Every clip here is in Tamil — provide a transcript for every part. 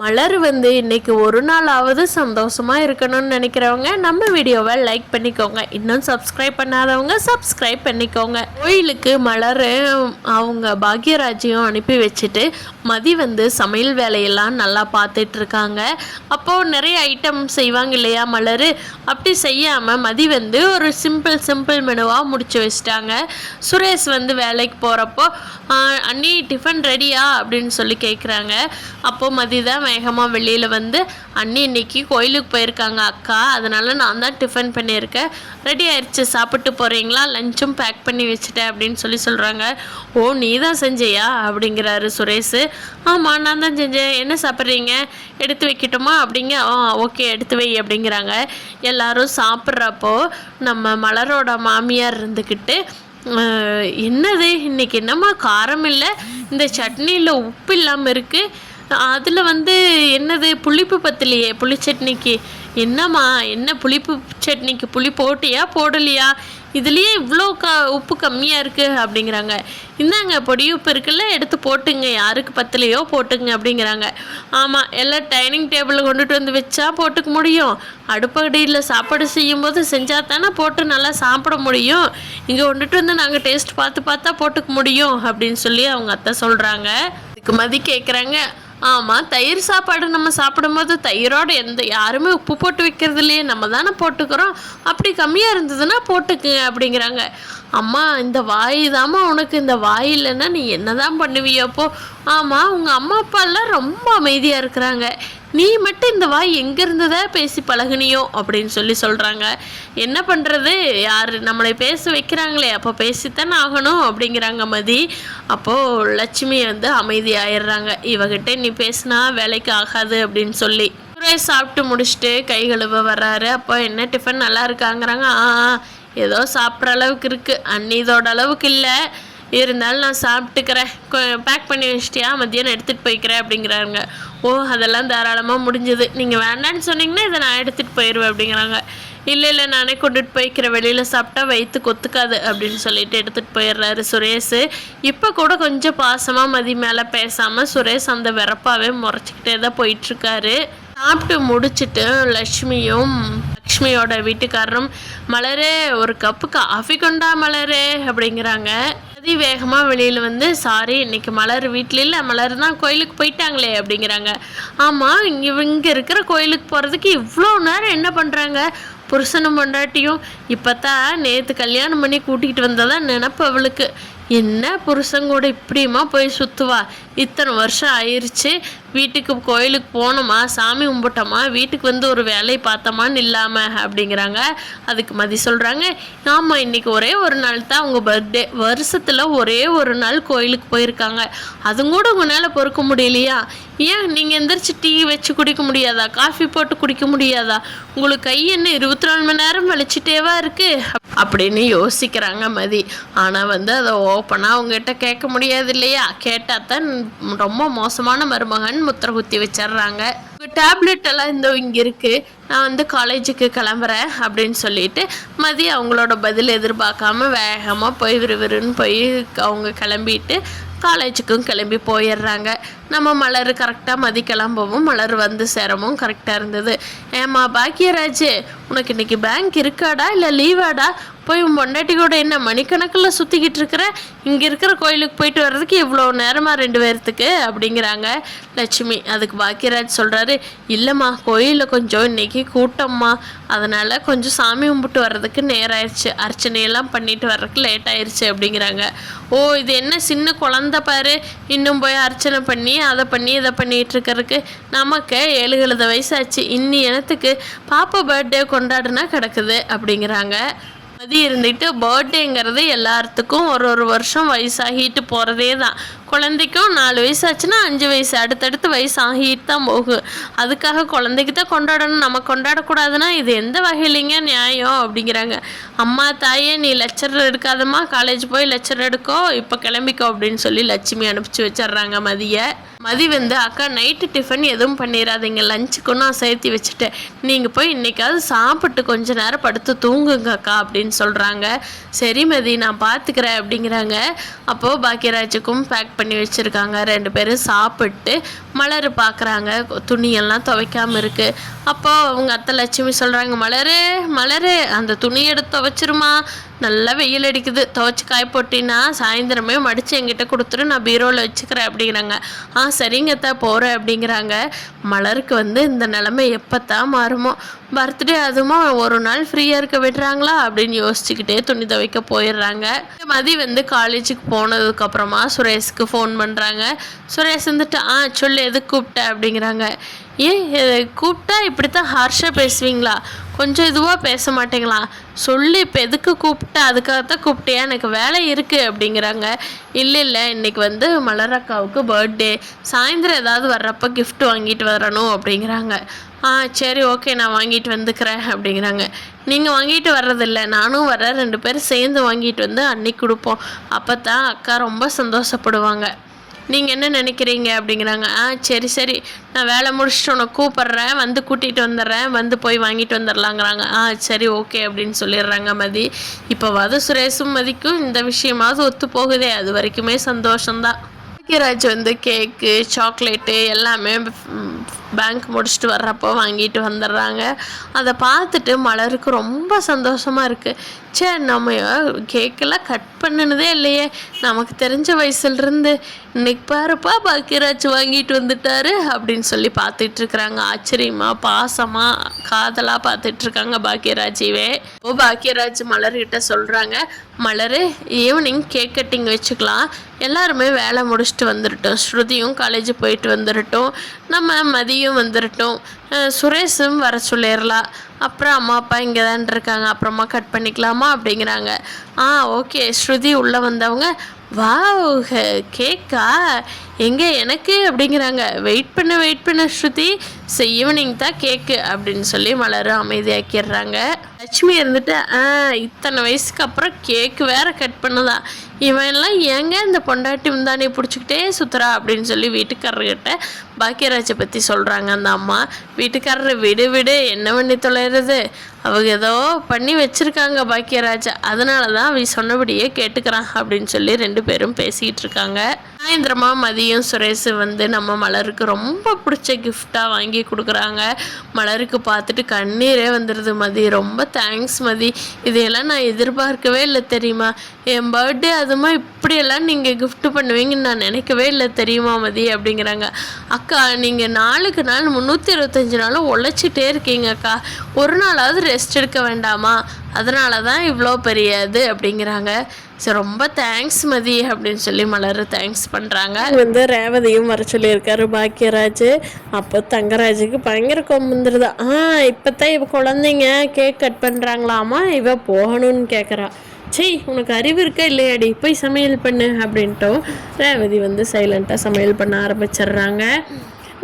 மலர் வந்து இன்னைக்கு ஒரு நாளாவது சந்தோஷமா இருக்கணும்னு நினைக்கிறவங்க நம்ம வீடியோவை லைக் பண்ணிக்கோங்க. இன்னும் சப்ஸ்கிரைப் பண்ணாதவங்க சப்ஸ்கிரைப் பண்ணிக்கோங்க. கோயிலுக்கு மலர் அவங்க பாக்யராஜையும் அனுப்பி வச்சுட்டு மதி வந்து சமையல் வேலையெல்லாம் நல்லா பார்த்துட்டு இருக்காங்க. அப்போது நிறைய ஐட்டம் செய்வாங்க இல்லையா மலர், அப்படி செய்யாமல் மதி வந்து ஒரு சிம்பிள் மெனுவாக முடிச்சு வச்சிட்டாங்க. சுரேஷ் வந்து வேலைக்கு போகிறப்போ அண்ணி டிஃபன் ரெடியா அப்படின்னு சொல்லி கேட்குறாங்க. அப்போது மதி தான் வேகமாக வெளியில் வந்து அண்ணி இன்னைக்கு கோயிலுக்கு போயிருக்காங்க அக்கா, அதனால் நான் தான் டிஃபன் பண்ணியிருக்கேன், ரெடி ஆயிடுச்சு, சாப்பிட்டு போகிறீங்களா, லஞ்சும் பேக் பண்ணி வச்சுட்டேன் அப்படின்னு சொல்கிறாங்க. ஓ நீ தான் செஞ்சியா அப்படிங்கிறாரு சுரேஷ். ஆமாம் நான் தான் செஞ்சேன், என்ன சாப்பிட்றீங்க, எடுத்து வைக்கட்டுமா அப்படிங்க. ஓகே எடுத்து வை அப்படிங்கிறாங்க. எல்லோரும் சாப்பிட்றப்போ நம்ம மலரோட மாமியார் இருந்துக்கிட்டு என்னது இன்னைக்கு என்னம்மா காரம் இல்லை, இந்த சட்னியில் உப்பு இல்லாமல் இருக்குது, அதில் வந்து என்னது புளிப்பு பத்தலையே புளி சட்னிக்கு, என்னம்மா என்ன புளிப்பு சட்னிக்கு புளி போட்டியா போடலையா, இதுலேயே இவ்வளோ உப்பு கம்மியாக இருக்குது அப்படிங்கிறாங்க. இந்தாங்க பொடி உப்பு இருக்குல்ல எடுத்து போட்டுங்க, யாருக்கு பத்தலையோ போட்டுங்க அப்படிங்கிறாங்க. ஆமாம் எல்லாம் டைனிங் டேபிளில் கொண்டுட்டு வந்து வச்சா போட்டுக்க முடியும், அடுப்படியில் சாப்பாடு செய்யும்போது செஞ்சால் தானே போட்டு நல்லா சாப்பிட முடியும், இங்கே கொண்டுட்டு வந்து நாங்கள் டேஸ்ட் பார்த்தா போட்டுக்க முடியும் அப்படின்னு சொல்லி அவங்க அத்தை சொல்கிறாங்க. இதுக்கு மதி கேட்குறாங்க. ஆமாம் தயிர் சாப்பாடு நம்ம சாப்பிடும்போது தயிரோடு யாருமே உப்பு போட்டு வைக்கிறது இல்லையே, நம்ம தானே போட்டுக்கிறோம், அப்படி கம்மியாக இருந்ததுன்னா போட்டுக்குங்க அப்படிங்கிறாங்க. அம்மா இந்த வாய் தாம்மா உனக்கு, இந்த வாய் இல்லைன்னா நீ என்ன தான் பண்ணுவியப்போ. ஆமாம் உங்கள் அம்மா அப்பாலாம் ரொம்ப அமைதியாக இருக்கிறாங்க, நீ மட்டும் இந்த வாய் எங்கேருந்ததா பேசி பழகுனியோ அப்படின்னு சொல்கிறாங்க. என்ன பண்ணுறது, யார் நம்மளை பேச வைக்கிறாங்களே அப்போ பேசித்தானே ஆகணும் அப்படிங்கிறாங்க மதி. அப்போது லட்சுமி வந்து அமைதியாகிடுறாங்க, இவகிட்ட நீ பேசினா வேலைக்கு ஆகாது அப்படின்னு சொல்லி. சுரேஷ் சாப்பிட்டு முடிச்சுட்டு கை கழுவ வர்றாரு. அப்போ என்ன டிஃபன் நல்லா இருக்காங்கிறாங்க. ஏதோ சாப்பிட்ற அளவுக்கு இருக்குது அண்ணி, இதோட அளவுக்கு இல்லை, இருந்தாலும் நான் சாப்பிட்டுக்கிறேன், பேக் பண்ணி வச்சிட்டியா, மத்தியானம் எடுத்துகிட்டு போய்க்கிறேன் அப்படிங்கிறாங்க. ஓ அதெல்லாம் தாராளமாக முடிஞ்சது, நீங்கள் வேண்டான்னு சொன்னீங்கன்னா இதை நான் எடுத்துகிட்டு போயிடுவேன் அப்படிங்கிறாங்க. இல்லை நானே கொண்டுட்டு போய்க்கிறேன், வெளியில் சாப்பிட்டா வயிற்றுக்கு ஒத்துக்காது அப்படின்னு சொல்லிட்டு எடுத்துகிட்டு போயிடுறாரு சுரேஷ். இப்போ கூட கொஞ்சம் பாசமாக மதி மேலே பேசாமல் சுரேஷ் அந்த வெறப்பாவே முறைச்சிக்கிட்டே தான் போயிட்டுருக்காரு. சாப்பிட்டு முடிச்சுட்டு லக்ஷ்மியோட வீட்டுக்காரரும் மலரே ஒரு கப்பு காஃபி கொண்டா மலரே அப்படிங்கிறாங்க. அதி வேகமாக வெளியில் வந்து சாரி இன்னைக்கு மலர் வீட்டில் இல்லை, மலர் தான் கோயிலுக்கு போயிட்டாங்களே அப்படிங்கிறாங்க. ஆமாம் இங்கே இருக்கிற கோயிலுக்கு போகிறதுக்கு இவ்வளோ நேரம் என்ன பண்ணுறாங்க, புருஷனும் பொண்டாட்டியும் இப்போ தான் நேற்று கல்யாணம் பண்ணி கூட்டிகிட்டு வந்ததான் நினப்பு அவளுக்கு, என்ன புருஷன் கூட இப்படியுமா போய் சுற்றுவா, இத்தனை வருஷம் ஆயிடுச்சு, வீட்டுக்கு கோயிலுக்கு போனோமா சாமி கும்பிட்டோமா வீட்டுக்கு வந்து ஒரு வேலையை பார்த்தோமான்னு இல்லாமல் அப்படிங்கிறாங்க. அதுக்கு மதி சொல்கிறாங்க. ஆமாம் இன்றைக்கி ஒரே ஒரு நாள் தான் அவங்க பர்த்டே, வருஷத்தில் ஒரே ஒரு நாள் கோயிலுக்கு போயிருக்காங்க, அதுவும் கூட உங்களால் பொறுக்க முடியலையா, ஏன் நீங்கள் எந்திரிச்சு டீ வச்சு குடிக்க முடியாதா, காஃபி போட்டு குடிக்க முடியாதா, உங்களுக்கு கை என்ன 24 மணி நேரம் வலிச்சிட்டேவா இருக்குது அப்படின்னு யோசிக்கிறாங்க மதி. ஆனால் வந்து அதை ஓப்பனாக அவங்ககிட்ட கேட்க முடியாது இல்லையா, கேட்டால் தான் ரொம்ப மோசமான மருமகன் முத்திர குத்தி வச்சிட்றாங்க. டேப்லெட் எல்லாம் இங்கே இருக்குது, நான் வந்து காலேஜுக்கு கிளம்புறேன் அப்படின்னு சொல்லிட்டு மதி அவங்களோட பதில் எதிர்பார்க்காம வேகமாக போய் விறுவிறுன்னு போய் அவங்க கிளம்பிட்டு காலேஜுக்கும் கிளம்பி போயிடுறாங்க. நம்ம மலர் கரெக்டாக மதி கிளம்பவும் மலர் வந்து சேரவும் கரெக்டாக இருந்தது. ஏம்மா பாக்கியராஜ் உனக்கு இன்றைக்கி பேங்க் இருக்காடா இல்லை லீவாடா, போய் உன் பொண்டாட்டி கூட என்ன மணிக்கணக்கில் சுற்றிக்கிட்டு இருக்கிற, இங்கே இருக்கிற கோயிலுக்கு போயிட்டு வர்றதுக்கு இவ்வளோ நேரமாக 2 பேர்த்துக்கு அப்படிங்கிறாங்க லட்சுமி. அதுக்கு பாக்கியராஜ் சொல்கிறாரு, இல்லைம்மா கோயிலில் கொஞ்சம் இன்றைக்கி கூட்டம்மா, அதனால் கொஞ்சம் சாமி கும்பிட்டு வர்றதுக்கு நேரம் ஆயிடுச்சு, அர்ச்சனையெல்லாம் பண்ணிட்டு வர்றதுக்கு லேட் ஆயிடுச்சு அப்படிங்கிறாங்க. ஓ இது என்ன சின்ன குழந்த பாரு, இன்னும் போய் அர்ச்சனை பண்ணி அதை பண்ணி இதை பண்ணிகிட்டு இருக்கிறதுக்கு, நமக்கு 7 வயசாச்சு, இன்னி எனத்துக்கு பாப்பா பர்த்டே கொண்டாடுனா கிடக்குது அப்படிங்கிறாங்க. அது இருந்துட்டு பர்த்டேங்கிறது எல்லாத்துக்கும் ஒரு வருஷம் வயசாகிட்டு போகிறதே தான், குழந்தைக்கும் 4 வயசாச்சுன்னா 5 வயசு அடுத்தடுத்து வயசு ஆகிட்டு தான் போகும், அதுக்காக குழந்தைக்கு தான் கொண்டாடணும் நம்ம கொண்டாடக்கூடாதுன்னா இது எந்த வகையிலைங்க நியாயம் அப்படிங்கிறாங்க. அம்மா தாயே நீ லெக்சர் எடுக்காதம்மா, காலேஜ் போய் லெக்சர் எடுக்கோ, இப்போ கிளம்பிக்கோ அப்படின்னு சொல்லி லட்சுமி அனுப்பிச்சி வச்சிட்றாங்க மதியை. மதி வந்து அக்கா நைட்டு டிஃபன் எதுவும் பண்ணிடாதீங்க, லஞ்சுக்கும் நான் சேர்த்து வச்சுட்டேன், நீங்கள் போய் இன்றைக்காவது சாப்பிட்டு கொஞ்ச நேரம் படுத்து தூங்குங்க அக்கா அப்படின்னு சொல்கிறாங்க. சரி மதி நான் பார்த்துக்கிறேன் அப்படிங்கிறாங்க. அப்போது பாக்கியராஜுக்கும் பேக் பண்ணி வச்சுருக்காங்க. 2 பேரும் சாப்பிட்டு மலர் பார்க்குறாங்க, துணியெல்லாம் துவைக்காமல் இருக்குது. அப்போது அவங்க அத்தை லட்சுமி சொல்கிறாங்க, மலரு அந்த துணி எடுத்து துவைச்சிருமா, நல்லா வெயில் அடிக்குது, துவைச்சி காய போட்டின்னா சாயந்தரமே மடித்து என்கிட்ட கொடுத்துரு, நான் பீரோவில் வச்சுக்கிறேன் அப்படிங்கிறாங்க. சரிங்கத்தா போகிறேன் அப்படிங்கிறாங்க. மலருக்கு வந்து இந்த நிலமை எப்போத்தான் மாறுமோ, பர்த்டே அதுமா ஒரு நாள் ஃப்ரீயாக இருக்க விடுறாங்களா அப்படின்னு யோசிச்சுக்கிட்டே துணி துவைக்க போயிடுறாங்க. மதி வந்து காலேஜுக்கு போனதுக்கப்புறமா சுரேஷுக்கு ஃபோன் பண்ணுறாங்க. சுரேஷ் வந்துட்டு சொல்லு எதுக்கு கூப்பிட்ட அப்படிங்கிறாங்க. கூப்பிட்டா இப்படித்தான் ஹார்ஷாக பேசுவீங்களா, கொஞ்சம் இதுவாக பேச மாட்டீங்களா, சொல்லி இப்போ எதுக்கு கூப்பிட்டா, அதுக்காகத்தான் கூப்பிட்டியா, எனக்கு வேலை இருக்குது அப்படிங்கிறாங்க. இல்லை இன்றைக்கி வந்து மலரக்காவுக்கு பர்த்டே, சாயந்தரம் ஏதாவது வர்றப்போ கிஃப்ட் வாங்கிட்டு வரணும் அப்படிங்கிறாங்க. சரி ஓகே நான் வாங்கிட்டு வந்துக்கிறேன் அப்படிங்கிறாங்க. நீங்கள் வாங்கிட்டு வர்றதில்ல, நானும் வரேன், 2 பேரும் சேர்ந்து வாங்கிட்டு வந்து அன்னைக்கு கொடுப்போம், அப்போ தான் அக்கா ரொம்ப சந்தோஷப்படுவாங்க, நீங்கள் என்ன நினைக்கிறீங்க அப்படிங்கிறாங்க. சரி நான் வேலை முடிச்சுட்டு உனக்கு கூப்பிட்றேன், வந்து கூட்டிகிட்டு வந்துடுறேன், வந்து போய் வாங்கிட்டு வந்துடலாங்கிறாங்க. சரி ஓகே அப்படின்னு சொல்லிடுறாங்க மதி. இப்போவாது சுரேஷும் மதிக்கும் இந்த விஷயமாவது ஒத்து போகுதே, அது வரைக்குமே சந்தோஷம்தான். பாக்கியராஜ் வந்து கேக்கு சாக்லேட்டு எல்லாமே பேங்க் முடிச்சுட்டு வர்றப்போ வாங்கிட்டு வந்துடுறாங்க. அதை பார்த்துட்டு மலருக்கு ரொம்ப சந்தோஷமாக இருக்குது. நம்ம கேக்கெல்லாம் கட் பண்ணினதே இல்லையே, நமக்கு தெரிஞ்ச வயசுலேருந்து, இன்னைக்கு பாருப்பா பாக்கியராஜ் வாங்கிட்டு வந்துட்டாரு அப்படின்னு சொல்லி பார்த்துட்ருக்குறாங்க. ஆச்சரியமாக பாசமாக காதலாக பார்த்துட்ருக்காங்க பாக்கியராஜிவே. இப்போ பாக்கியராஜ் மலர்கிட்ட சொல்கிறாங்க, மலர் ஈவினிங் கேக் கட்டிங் வச்சுக்கலாம், எல்லாருமே வேலை முடிச்சுட்டு வந்துடட்டும், ஸ்ருதியும் காலேஜ் போயிட்டு வந்துடட்டும், நம்ம மதியம் வந்துடட்டும், சுரேஷும் வர சொல்லிடலாம், அப்புறம் அம்மா அப்பா இங்கே தான் இருக்காங்க, அப்புறமா கட் பண்ணிக்கலாமா அப்படிங்கிறாங்க. ஓகே. ஸ்ருதி உள்ளே வந்தவங்க, வாவ் கேக்கா எங்கே எனக்கு அப்படிங்கிறாங்க. வெயிட் பண்ண ஸ்ருதி, ஈவினிங் தான் கேக்கு அப்படின்னு சொல்லி மலர் அமைதியாக்கிடுறாங்க. லட்சுமி இருந்துட்டு இத்தனை வயசுக்கு அப்புறம் கேக்கு வேற கட் பண்ணுதா, இவன்லாம் ஏங்க இந்த பொண்டாட்டி முந்தானே பிடிச்சிக்கிட்டே சுற்றுறா அப்படின்னு சொல்லி வீட்டுக்காரர்கிட்ட பாக்கியராஜை பற்றி சொல்கிறாங்க அந்த அம்மா. வீட்டுக்காரர் விடு என்ன பண்ணி தொலைகிறது, அவங்க ஏதோ பண்ணி வச்சுருக்காங்க பாக்கியராஜா, அதனால தான் அவ சொன்னபடியே கேட்டுக்கிறான் அப்படின்னு சொல்லி 2 பேரும் பேசிகிட்டு இருக்காங்க. சாயந்திரமா மதியம் சுரேஷ் வந்து நம்ம மலருக்கு ரொம்ப பிடிச்ச கிஃப்டாக வாங்கி கொடுக்குறாங்க. மலருக்கு பார்த்துட்டு கண்ணீரே வந்துடுது. மதி ரொம்ப தேங்க்ஸ் மதி, இதையெல்லாம் நான் எதிர்பார்க்கவே இல்லை தெரியுமா, என் பர்த்டே அதுமா இப்படியெல்லாம் நீங்கள் கிஃப்ட் பண்ணுவீங்கன்னு நான் நினைக்கவே இல்லை தெரியுமா மதி அப்படிங்கிறாங்க. அக்கா நீங்கள் நாளுக்கு நாள் 365 நாளும் உழைச்சிட்டே இருக்கீங்க அக்கா, ஒரு நாளாவது ரெஸ்ட் எடுக்க வேண்டாமா, அதனால தான் இவ்வளோ பெரிய இது அப்படிங்கிறாங்க. சரி ரொம்ப தேங்க்ஸ் மதி அப்படின்னு சொல்லி மலர் தேங்க்ஸ் பண்ணுறாங்க. வந்து ரேவதியும் வர சொல்லியிருக்காரு பாக்கியராஜ். அப்போ தங்கராஜுக்கு பயங்கர கொம்புந்துருதா. இப்போ தான் இவ குழந்தைங்க கேக் கட் பண்ணுறாங்களாமா, இவ போகணும்னு கேட்குறா. உனக்கு அறிவு இருக்கா இல்லையாடி, போய் சமையல் பண்ணு அப்படின்ட்டும் ரேவதி வந்து சைலண்ட்டாக சமையல் பண்ண ஆரம்பிச்சிடுறாங்க.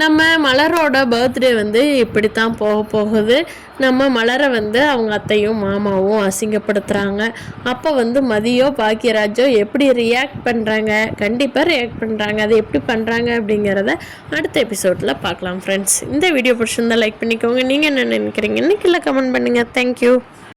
நம்ம மலரோட பர்த்டே வந்து இப்படித்தான் போகுது. நம்ம மலரை வந்து அவங்க அத்தையும் மாமாவும் அசிங்கப்படுத்துகிறாங்க. அப்போ வந்து மதியோ பாக்கியராஜோ எப்படி ரியாக்ட் பண்ணுறாங்க, கண்டிப்பாக ரியாக்ட் பண்ணுறாங்க. அது எப்படி பண்ணுறாங்க அப்படிங்கிறத அடுத்த எபிசோடில் பார்க்கலாம் ஃப்ரெண்ட்ஸ். இந்த வீடியோ பிடிச்சிருந்தா லைக் பண்ணிக்கோங்க. நீங்கள் என்ன நினைக்கிறீங்கன்னு கீழே கமெண்ட் பண்ணுங்கள். தேங்க்யூ.